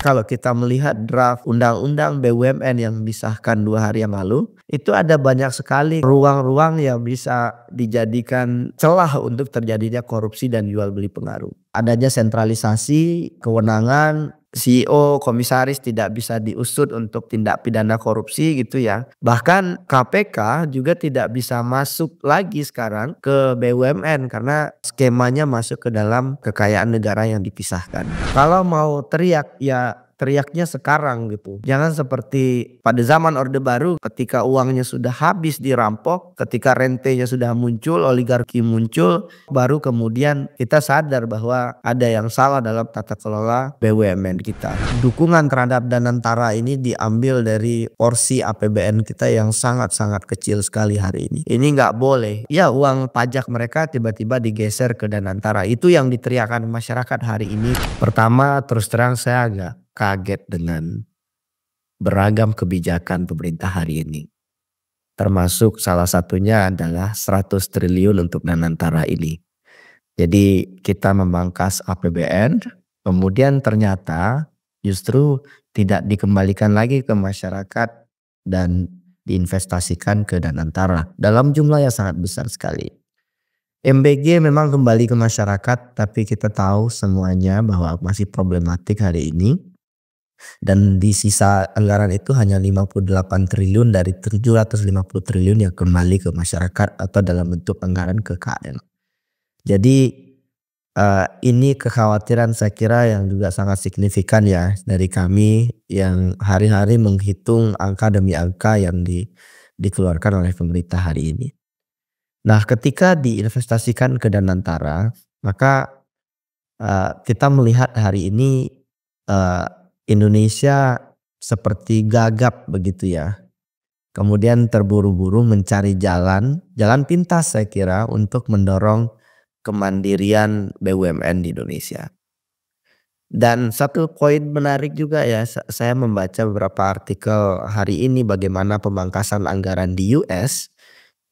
Kalau kita melihat draft undang-undang BUMN yang disahkan 2 hari yang lalu, itu ada banyak sekali ruang-ruang yang bisa dijadikan celah untuk terjadinya korupsi dan jual beli pengaruh. Adanya sentralisasi kewenangan, CEO, komisaris tidak bisa diusut untuk tindak pidana korupsi gitu ya. Bahkan KPK juga tidak bisa masuk lagi sekarang ke BUMN karena skemanya masuk ke dalam kekayaan negara yang dipisahkan. Kalau mau teriak ya teriaknya sekarang gitu. Jangan seperti pada zaman Orde Baru ketika uangnya sudah habis dirampok, ketika rentenya sudah muncul, oligarki muncul, baru kemudian kita sadar bahwa ada yang salah dalam tata kelola BUMN kita. Dukungan terhadap Danantara ini diambil dari porsi APBN kita yang sangat-sangat kecil sekali hari ini. Ini nggak boleh. Ya uang pajak mereka tiba-tiba digeser ke Danantara. Itu yang diteriakan masyarakat hari ini. Pertama terus terang saya agak kaget dengan beragam kebijakan pemerintah hari ini. Termasuk salah satunya adalah 100 triliun untuk Danantara ini. Jadi kita memangkas APBN, kemudian ternyata justru tidak dikembalikan lagi ke masyarakat dan diinvestasikan ke Danantara dalam jumlah yang sangat besar sekali. MBG memang kembali ke masyarakat, tapi kita tahu semuanya bahwa masih problematik hari ini. Dan di sisa anggaran itu hanya 58 triliun dari 750 triliun yang kembali ke masyarakat atau dalam bentuk anggaran ke KN. Jadi ini kekhawatiran saya kira yang juga sangat signifikan ya dari kami yang hari-hari menghitung angka demi angka yang dikeluarkan oleh pemerintah hari ini. Nah ketika diinvestasikan ke Danantara maka kita melihat hari ini Indonesia seperti gagap begitu ya. Kemudian terburu-buru mencari jalan pintas saya kira untuk mendorong kemandirian BUMN di Indonesia. Dan satu poin menarik juga ya, saya membaca beberapa artikel hari ini bagaimana pemangkasan anggaran di US.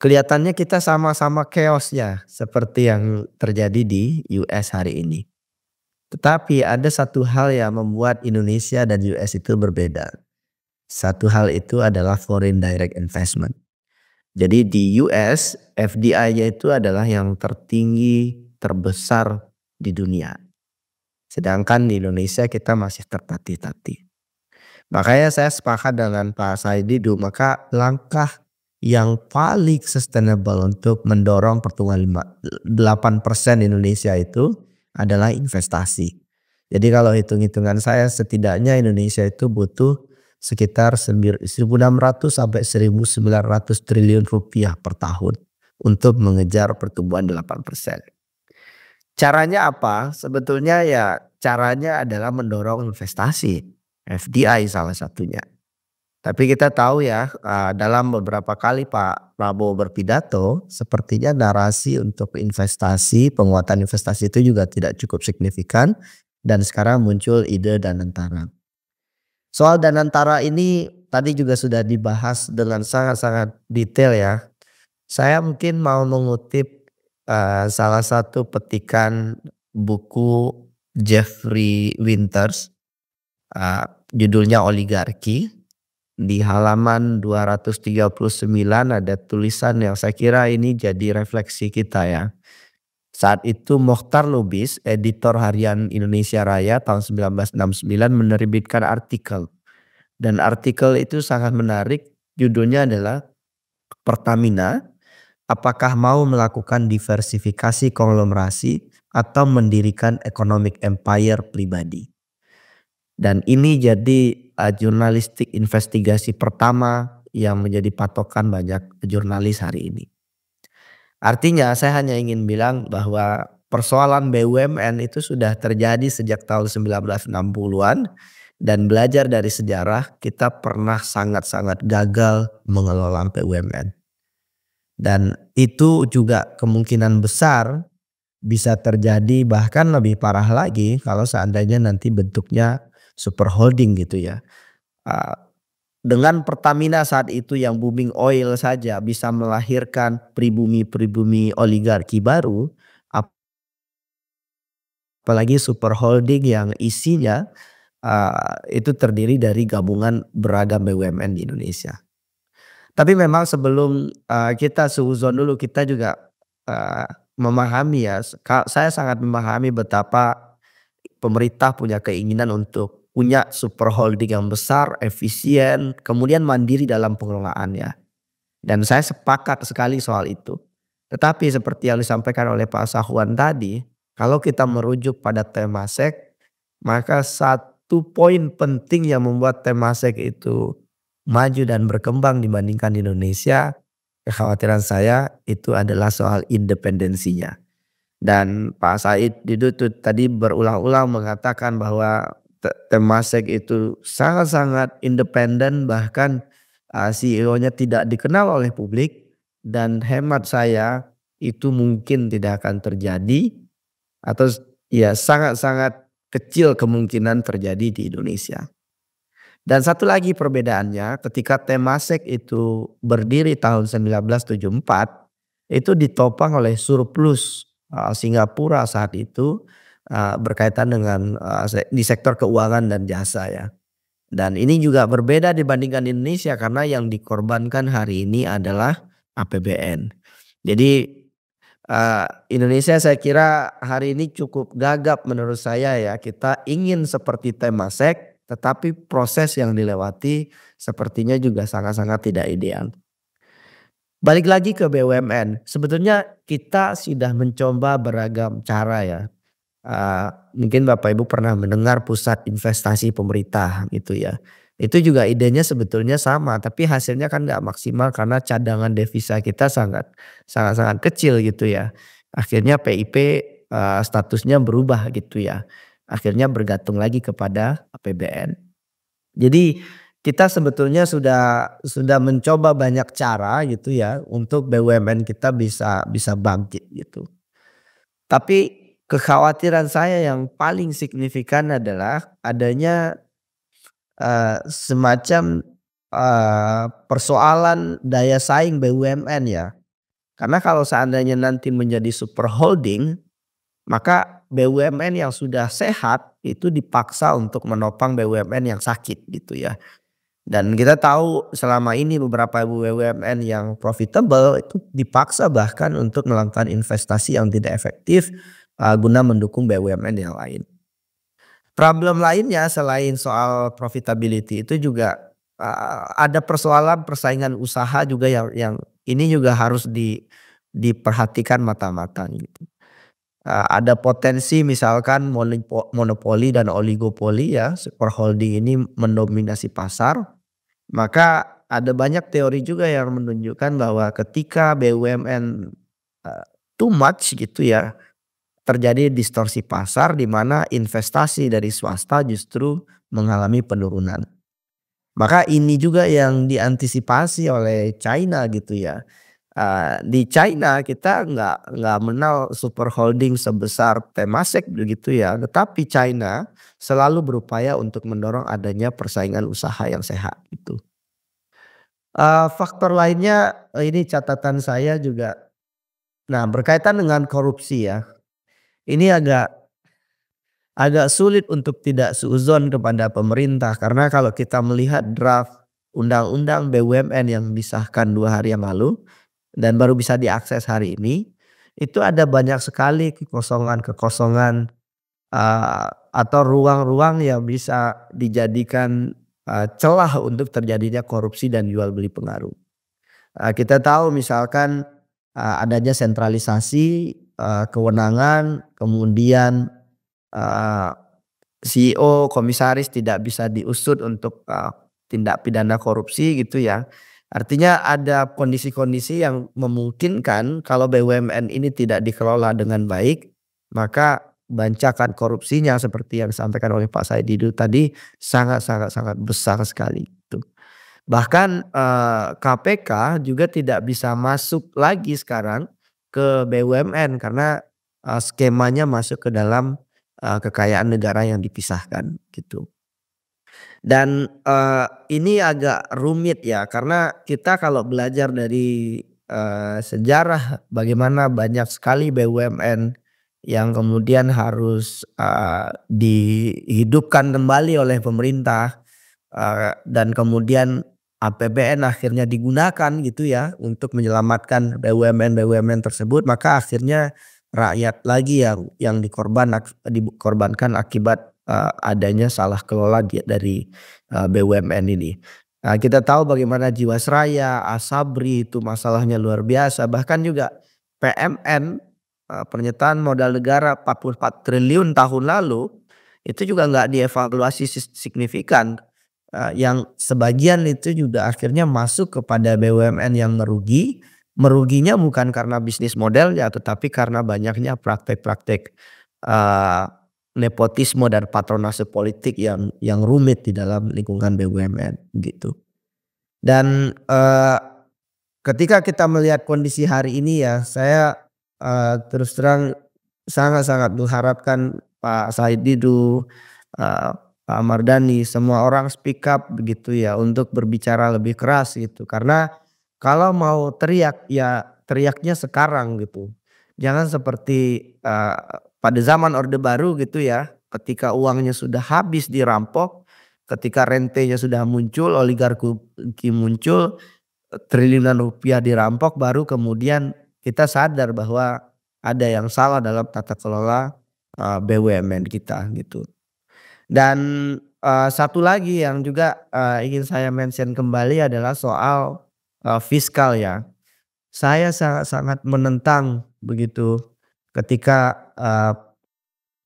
Kelihatannya kita sama-sama chaos ya seperti yang terjadi di US hari ini. Tetapi ada satu hal yang membuat Indonesia dan US itu berbeda. Satu hal itu adalah foreign direct investment. Jadi di US FDI-nya itu adalah yang tertinggi, terbesar di dunia. Sedangkan di Indonesia kita masih tertatih-tatih. Makanya saya sepakat dengan Pak Said Didu, maka langkah yang paling sustainable untuk mendorong pertumbuhan 8% Indonesia itu adalah investasi. Jadi kalau hitung-hitungan saya setidaknya Indonesia itu butuh sekitar 1.600 sampai 1.900 triliun rupiah per tahun untuk mengejar pertumbuhan 8%. Caranya apa? Sebetulnya ya caranya adalah mendorong investasi. FDI salah satunya. Tapi kita tahu ya dalam beberapa kali Pak Prabowo berpidato sepertinya narasi untuk investasi, penguatan investasi itu juga tidak cukup signifikan dan sekarang muncul ide Danantara. Soal Danantara ini tadi juga sudah dibahas dengan sangat-sangat detail ya. Saya mungkin mau mengutip salah satu petikan buku Jeffrey Winters, judulnya Oligarki. Di halaman 239 ada tulisan yang saya kira ini jadi refleksi kita ya. Saat itu Mokhtar Lubis, editor harian Indonesia Raya tahun 1969 menerbitkan artikel. Dan artikel itu sangat menarik, judulnya adalah Pertamina, apakah mau melakukan diversifikasi konglomerasi atau mendirikan economic empire pribadi. Dan ini jadi jurnalistik investigasi pertama yang menjadi patokan banyak jurnalis hari ini. Artinya saya hanya ingin bilang bahwa persoalan BUMN itu sudah terjadi sejak tahun 1960-an dan belajar dari sejarah kita pernah sangat-sangat gagal mengelola BUMN. Dan itu juga kemungkinan besar bisa terjadi bahkan lebih parah lagi kalau seandainya nanti bentuknya super holding gitu ya. Dengan Pertamina saat itu yang booming oil saja bisa melahirkan pribumi-pribumi oligarki baru, apalagi super holding yang isinya itu terdiri dari gabungan beragam BUMN di Indonesia. Tapi memang sebelum, kita suudzon dulu kita juga, eee, memahami ya, saya sangat memahami betapa pemerintah punya keinginan untuk punya super holding yang besar, efisien, kemudian mandiri dalam pengelolaannya. Dan saya sepakat sekali soal itu. Tetapi seperti yang disampaikan oleh Pak Sahwan tadi, kalau kita merujuk pada Temasek, maka satu poin penting yang membuat Temasek itu maju dan berkembang dibandingkan di Indonesia, kekhawatiran saya itu adalah soal independensinya. Dan Pak Said Didu tuh tadi berulang-ulang mengatakan bahwa Temasek itu sangat-sangat independen, bahkan CEO-nya tidak dikenal oleh publik, dan hemat saya itu mungkin tidak akan terjadi atau ya sangat-sangat kecil kemungkinan terjadi di Indonesia. Dan satu lagi perbedaannya ketika Temasek itu berdiri tahun 1974 itu ditopang oleh surplus Singapura saat itu berkaitan dengan di sektor keuangan dan jasa ya. Dan ini juga berbeda dibandingkan Indonesia karena yang dikorbankan hari ini adalah APBN. Jadi Indonesia saya kira hari ini cukup gagap menurut saya ya. Kita ingin seperti Temasek, tetapi proses yang dilewati sepertinya juga sangat-sangat tidak ideal. Balik lagi ke BUMN, sebetulnya kita sudah mencoba beragam cara ya. Mungkin Bapak Ibu pernah mendengar pusat investasi pemerintah gitu ya. Itu juga idenya sebetulnya sama, tapi hasilnya kan nggak maksimal karena cadangan devisa kita sangat-sangat kecil gitu ya. Akhirnya PIP statusnya berubah gitu ya. Akhirnya bergantung lagi kepada APBN. Jadi kita sebetulnya sudah mencoba banyak cara gitu ya untuk BUMN kita bisa bangkit gitu. Tapi kekhawatiran saya yang paling signifikan adalah adanya semacam persoalan daya saing BUMN ya. Karena kalau seandainya nanti menjadi super holding, maka BUMN yang sudah sehat itu dipaksa untuk menopang BUMN yang sakit gitu ya. Dan kita tahu selama ini beberapa BUMN yang profitable itu dipaksa bahkan untuk melakukan investasi yang tidak efektif guna mendukung BUMN yang lain. Problem lainnya selain soal profitability itu juga ada persoalan persaingan usaha juga yang ini juga harus diperhatikan mata-mata gitu. Ada potensi misalkan monopoli dan oligopoli ya, super holding ini mendominasi pasar. Maka ada banyak teori juga yang menunjukkan bahwa ketika BUMN too much gitu ya, terjadi distorsi pasar di mana investasi dari swasta justru mengalami penurunan. Maka ini juga yang diantisipasi oleh China gitu ya. Di China kita nggak mengenal super holding sebesar Temasek begitu ya, tetapi China selalu berupaya untuk mendorong adanya persaingan usaha yang sehat gitu. Faktor lainnya ini catatan saya juga, nah berkaitan dengan korupsi ya. Ini agak sulit untuk tidak suudzon kepada pemerintah karena kalau kita melihat draft undang-undang BUMN yang disahkan 2 hari yang lalu dan baru bisa diakses hari ini, itu ada banyak sekali kekosongan-kekosongan atau ruang-ruang yang bisa dijadikan celah untuk terjadinya korupsi dan jual beli pengaruh. Kita tahu misalkan adanya sentralisasi kewenangan, kemudian Eee, CEO, komisaris tidak bisa diusut untuk tindak pidana korupsi gitu ya. Artinya ada kondisi-kondisi yang memungkinkan kalau BUMN ini tidak dikelola dengan baik, maka bancakan korupsinya seperti yang disampaikan oleh Pak Said Didu tadi sangat besar sekali gitu. Bahkan KPK juga tidak bisa masuk lagi sekarang ke BUMN karena skemanya masuk ke dalam kekayaan negara yang dipisahkan gitu. Dan ini agak rumit ya karena kita kalau belajar dari sejarah bagaimana banyak sekali BUMN yang kemudian harus dihidupkan kembali oleh pemerintah, dan kemudian APBN akhirnya digunakan gitu ya untuk menyelamatkan BUMN-BUMN tersebut, maka akhirnya rakyat lagi yang dikorbankan akibat adanya salah kelola dari BUMN ini. Nah, kita tahu bagaimana Jiwasraya, Asabri itu masalahnya luar biasa, bahkan juga PMN, pernyataan modal negara 44 triliun tahun lalu, itu juga nggak dievaluasi signifikan, yang sebagian itu juga akhirnya masuk kepada BUMN yang merugi. Meruginya bukan karena bisnis modelnya, tetapi karena banyaknya praktek-praktek eee, nepotisme dan patronase politik yang rumit di dalam lingkungan BUMN gitu. Dan ketika kita melihat kondisi hari ini ya, saya terus terang sangat-sangat mengharapkan Pak Said Didu, Pak Mardhani, semua orang speak up begitu ya untuk berbicara lebih keras gitu. Karena kalau mau teriak ya teriaknya sekarang gitu. Jangan seperti pada zaman Orde Baru gitu ya, ketika uangnya sudah habis dirampok, ketika rentenya sudah muncul, oligarki muncul, triliunan rupiah dirampok, baru kemudian kita sadar bahwa ada yang salah dalam tata kelola BUMN kita gitu. Dan satu lagi yang juga ingin saya mention kembali adalah soal fiskal ya. Saya sangat-sangat menentang begitu ketika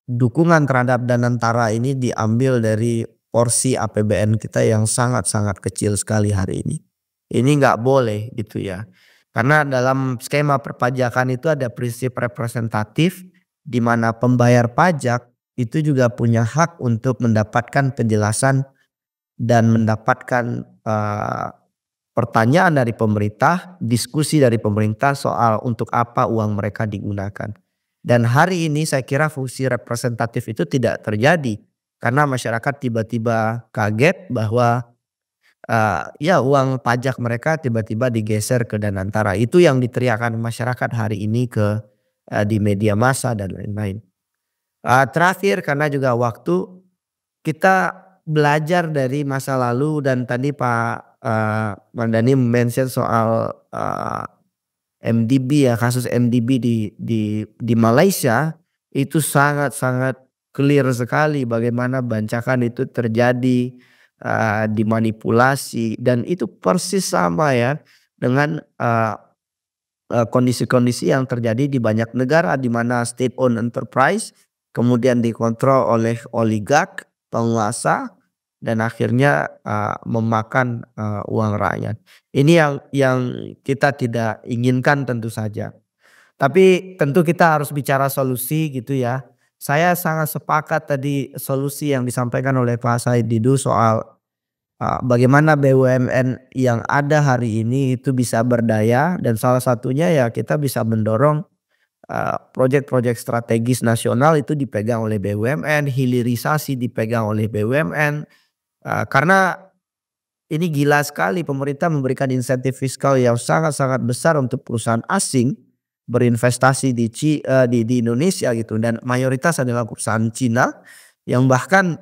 dukungan terhadap Danantara ini diambil dari porsi APBN kita yang sangat-sangat kecil sekali hari ini. Ini nggak boleh gitu ya. Karena dalam skema perpajakan itu ada prinsip representatif di mana pembayar pajak itu juga punya hak untuk mendapatkan penjelasan dan mendapatkan pertanyaan dari pemerintah, diskusi dari pemerintah soal untuk apa uang mereka digunakan. Dan hari ini saya kira fungsi representatif itu tidak terjadi karena masyarakat tiba-tiba kaget bahwa ya uang pajak mereka tiba-tiba digeser ke Danantara. Itu yang diteriakan masyarakat hari ini di media massa dan lain-lain. Terakhir karena juga waktu, kita belajar dari masa lalu dan tadi Pak Mardhani mention soal MDB ya, kasus MDB di Malaysia itu sangat-sangat clear sekali bagaimana bancakan itu terjadi, dimanipulasi dan itu persis sama ya dengan kondisi-kondisi yang terjadi di banyak negara di mana state owned enterprise kemudian dikontrol oleh oligark, penguasa dan akhirnya memakan uang rakyat. Ini yang kita tidak inginkan tentu saja. Tapi tentu kita harus bicara solusi gitu ya. Saya sangat sepakat tadi solusi yang disampaikan oleh Pak Said Didu soal bagaimana BUMN yang ada hari ini itu bisa berdaya dan salah satunya ya kita bisa mendorong proyek-proyek strategis nasional itu dipegang oleh BUMN, hilirisasi dipegang oleh BUMN, karena ini gila sekali pemerintah memberikan insentif fiskal yang sangat-sangat besar untuk perusahaan asing berinvestasi di Indonesia gitu dan mayoritas adalah perusahaan Cina yang bahkan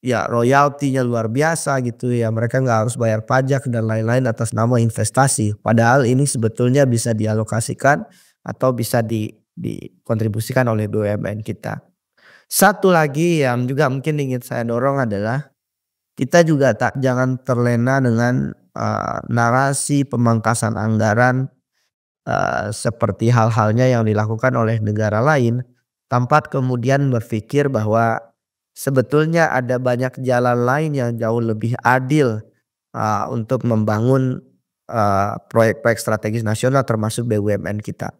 ya royaltinya luar biasa gitu ya, mereka nggak harus bayar pajak dan lain-lain atas nama investasi. Padahal ini sebetulnya bisa dialokasikan atau bisa dikontribusikan oleh BUMN kita. Satu lagi yang juga mungkin ingin saya dorong adalah kita juga jangan terlena dengan narasi pemangkasan anggaran seperti hal-halnya yang dilakukan oleh negara lain tanpa kemudian berpikir bahwa sebetulnya ada banyak jalan lain yang jauh lebih adil untuk membangun proyek-proyek strategis nasional termasuk BUMN kita.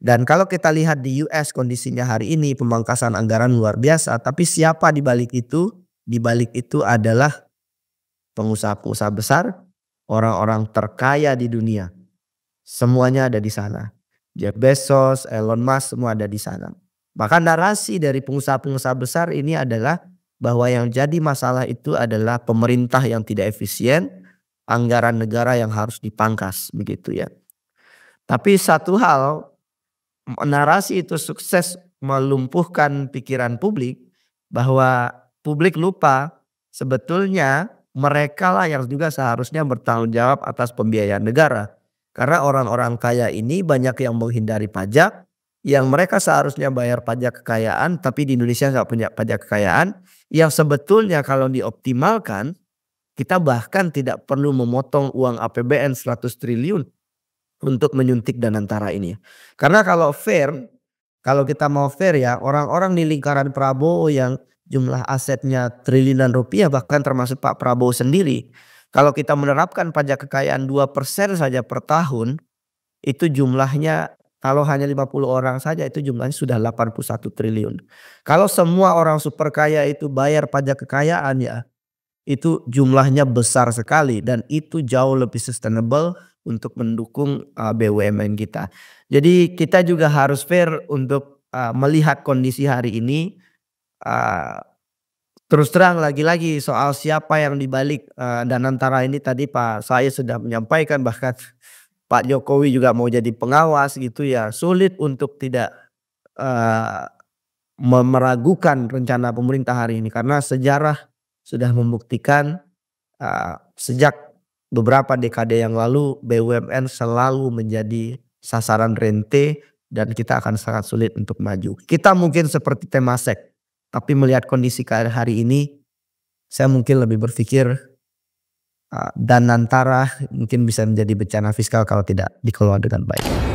Dan kalau kita lihat di US kondisinya hari ini pemangkasan anggaran luar biasa, tapi siapa di balik itu? Di balik itu adalah pengusaha-pengusaha besar, orang-orang terkaya di dunia. Semuanya ada di sana. Jeff Bezos, Elon Musk semua ada di sana. Maka narasi dari pengusaha-pengusaha besar ini adalah bahwa yang jadi masalah itu adalah pemerintah yang tidak efisien, anggaran negara yang harus dipangkas begitu ya. Tapi satu hal, narasi itu sukses melumpuhkan pikiran publik bahwa publik lupa sebetulnya mereka lah yang juga seharusnya bertanggung jawab atas pembiayaan negara. Karena orang-orang kaya ini banyak yang menghindari pajak, yang mereka seharusnya bayar pajak kekayaan tapi di Indonesia nggak punya pajak kekayaan, yang sebetulnya kalau dioptimalkan kita bahkan tidak perlu memotong uang APBN 100 triliun untuk menyuntik Danantara ini. Karena kalau kita mau fair ya, orang-orang di lingkaran Prabowo yang jumlah asetnya triliunan rupiah bahkan termasuk Pak Prabowo sendiri. Kalau kita menerapkan pajak kekayaan 2% saja per tahun, itu jumlahnya kalau hanya 50 orang saja itu jumlahnya sudah 81 triliun. Kalau semua orang super kaya itu bayar pajak kekayaan ya, itu jumlahnya besar sekali dan itu jauh lebih sustainable untuk mendukung BUMN kita. Jadi kita juga harus fair untuk melihat kondisi hari ini. eee, Terus terang lagi-lagi soal siapa yang dibalik Danantara ini tadi Pak saya sudah menyampaikan bahkan Pak Jokowi juga mau jadi pengawas gitu ya. Sulit untuk tidak eee, meragukan rencana pemerintah hari ini karena sejarah sudah membuktikan sejak beberapa dekade yang lalu BUMN selalu menjadi sasaran rente dan kita akan sangat sulit untuk maju. Kita mungkin seperti Temasek, tapi melihat kondisi hari ini saya mungkin lebih berpikir Danantara mungkin bisa menjadi bencana fiskal kalau tidak dikelola dengan baik.